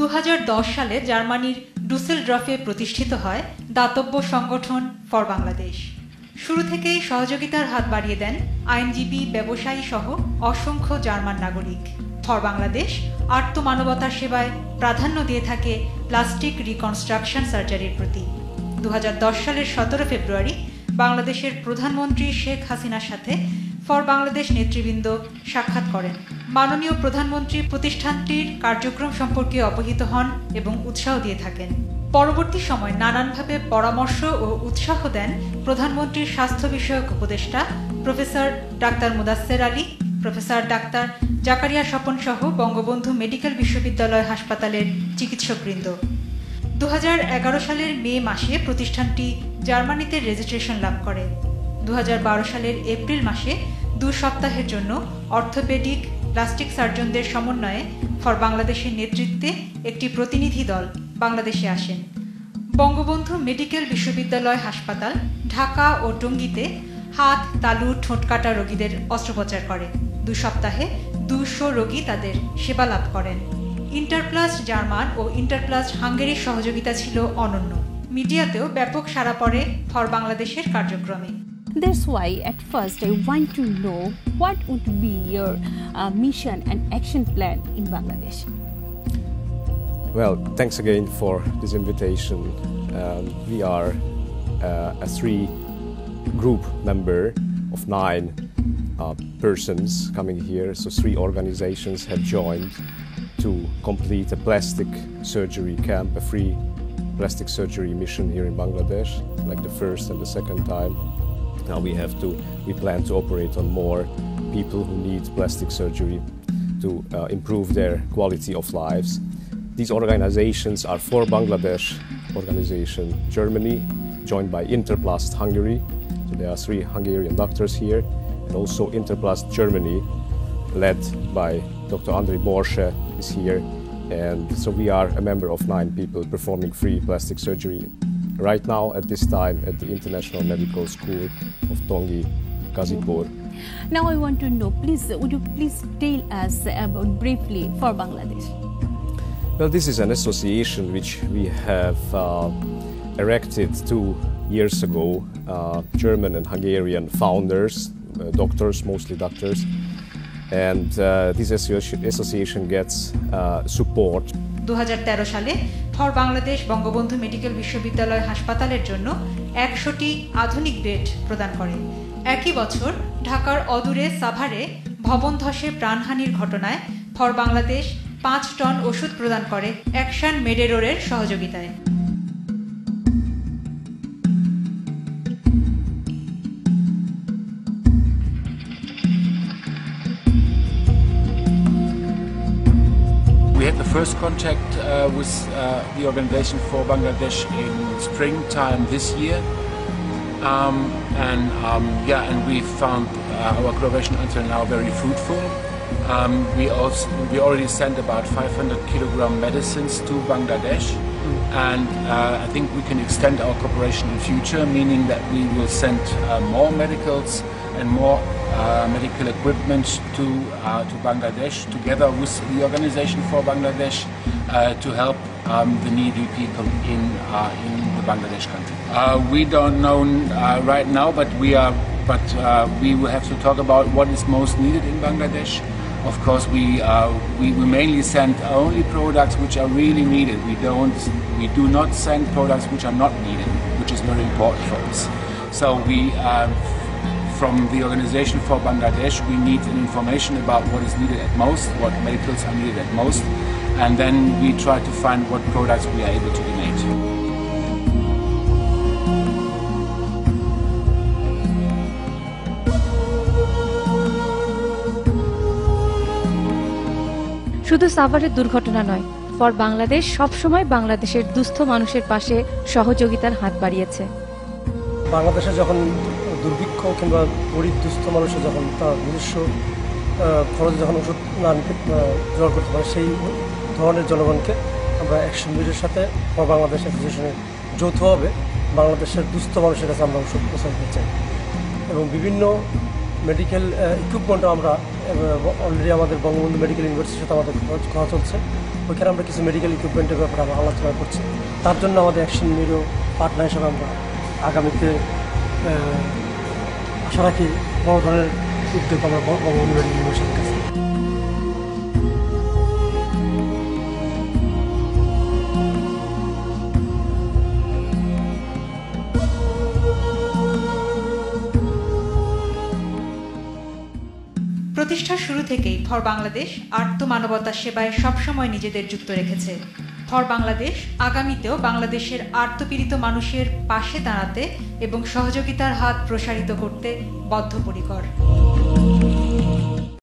2010 সালে জার্মানির ডুসেলডর্ফে প্রতিষ্ঠিত হয় দাতব্য সংগঠন ফর বাংলাদেশ। শুরু থেকেই সহযোগিতার হাত বাড়িয়ে দেন আইনজীবী, ব্যবসায়ী সহ অসংখ্য জার্মান নাগরিক। ফর বাংলাদেশ আর্তমানবতার সেবায় প্রাধান্য দিয়ে থাকে প্লাস্টিক রিকনস্ট্রাকশন সার্জারির প্রতি। 2010 সালের 17 ফেব্রুয়ারি বাংলাদেশের প্রধানমন্ত্রী শেখ হাসিনার সাথে ফর বাংলাদেশ নেতৃবৃন্দ সাক্ষাৎ করেন। মাননীয় প্রধানমন্ত্রী প্রতিষ্ঠানটির কার্যক্রম সম্পর্কে অবহিত হন এবং উৎসাহ দিয়ে থাকেন। পরবর্তী সময় নানানভাবে পরামর্শ ও উৎসাহ দেন প্রধানমন্ত্রীর স্বাস্থ্য বিষয়ক উপদেষ্টা professor doctor Mudassir Ali, professor doctor Zakaria Swapan সহ বঙ্গবন্ধু মেডিকেল বিশ্ববিদ্যালয় হাসপাতালের চিকিৎসকবৃন্দ। 2011 সালের মে মাসে প্রতিষ্ঠানটি জার্মানিতে রেজিস্ট্রেশন লাভ করে। 2012 সালের এপ্রিল মাসে 2 সপ্তাহের জন্য অর্থোপেডিক প্লাস্টিক সার্জনদের সমন্বয়ে ফর বাংলাদেশের নেতৃত্বে একটি প্রতিনিধি দল বাংলাদেশে আসেন। বঙ্গবন্ধু মেডিকেল বিশ্ববিদ্যালয় হাসপাতাল ঢাকা ও টঙ্গীতে হাত, তালু, ঠোঁট কাটা রোগীদের অস্ত্রোপচার করে। 2 সপ্তাহে 200 রোগী তাদের সেবা লাভ করেন। ইন্টারপ্লাস্ট জার্মান ও ইন্টারপ্লাস্ট হাঙ্গেরির সহযোগিতা ছিল অনন্য। মিডিয়াতেও ব্যাপক সাড়া পড়ে ফর বাংলাদেশের কার্যক্রমে। That's why at first I want to know what would be your mission and action plan in Bangladesh. Well, thanks again for this invitation. We are a 3-group member of 9 persons coming here. So 3 organizations have joined to complete a plastic surgery camp, a free plastic surgery mission here in Bangladesh, like the first and the second time. Now we plan to operate on more people who need plastic surgery to improve their quality of lives. These organizations are For Bangladesh organization Germany, joined by Interplast Hungary. So there are 3 Hungarian doctors here, and also Interplast Germany, led by Dr. Andrei Borsche is here. And so we are a member of 9 people performing free plastic surgery right now at this time at the International Medical School of Tongi, Gazipur. Now I want to know, would you please tell us about briefly For Bangladesh? Well, this is an association which we have erected 2 years ago. German and Hungarian founders, doctors, mostly doctors, and this association gets support. 2013 সালে for Bangladesh Bangabandhu medical বিশ্ববিদ্যালয় হাসপাতালের জন্য 100টি আধুনিক bed প্রদান করে। একই বছর ঢাকার অদূরে সাভারে ভবন ধসে প্রাণহানির ঘটনায় ফর বাংলাদেশ 5 টন ওষুধ প্রদান করে অ্যাকশন মেডেরোরের সহযোগিতায়। We had the first contact with the organization For Bangladesh in springtime this year, and we found our collaboration until now very fruitful. We already sent about 500 kilogram medicines to Bangladesh, and I think we can extend our cooperation in future, meaning that we will send more medicals and more medical equipment to Bangladesh, together with the organization For Bangladesh, to help the needy people in the Bangladesh country. We don't know right now, but we will have to talk about what is most needed in Bangladesh. Of course, we mainly send only products which are really needed. We do not send products which are not needed, which is very important for us. So from the organization For Bangladesh, we need information about what is needed at most, what medicals are needed at most, and then we try to find what products we are able to donate. শুধু সাভারের দুর্ঘটনা নয়, for Bangladesh সবসময় বাংলাদেশের দুস্থ মানুষের পাশে সহযোগিতার হাত বাড়িয়েছে। বাংলাদেশে যখন দুর্ভিক্ষ কিংবা গরিব দুস্থ মানুষের যখন তার নিজস্ব খরচে যখন ওষুধ না জোগাড় করতে পারে, সেই ধরনের জনগণকে আমরা অ্যাকশন মিডের সাথে ফর বাংলাদেশ অ্যাসোসিয়েশনে যৌথভাবে বাংলাদেশের দুস্থ মানুষের কাছে আমরা ওষুধ প্রচার করতে চাই এবং বিভিন্ন মেডিকেল ইকুইপমেন্টও আমরা অলরেডি আমাদের বঙ্গবন্ধু মেডিকেল ইউনিভার্সিটির সাথে আমাদের কথা চলছে। ওইখানে আমরা কিছু মেডিকেল ইকুইপমেন্টের ব্যাপারে আমরা আলোচনা করছি। তার জন্য আমাদের অ্যাকশন নিউরো পার্টনার হিসেবে আমরা আগামীতে আশা রাখি বড় ধরনের উদ্যোগ আমরা বঙ্গবন্ধু মেডিকেল ইউনিভার্সিটির কাছে। প্রতিষ্ঠার শুরু থেকেই ফর বাংলাদেশ আর্তমানবতার সেবায় সবসময় নিজেদের যুক্ত রেখেছে। ফর বাংলাদেশ আগামীতেও বাংলাদেশের আর্তপীড়িত মানুষের পাশে দাঁড়াতে এবং সহযোগিতার হাত প্রসারিত করতে বদ্ধপরিকর।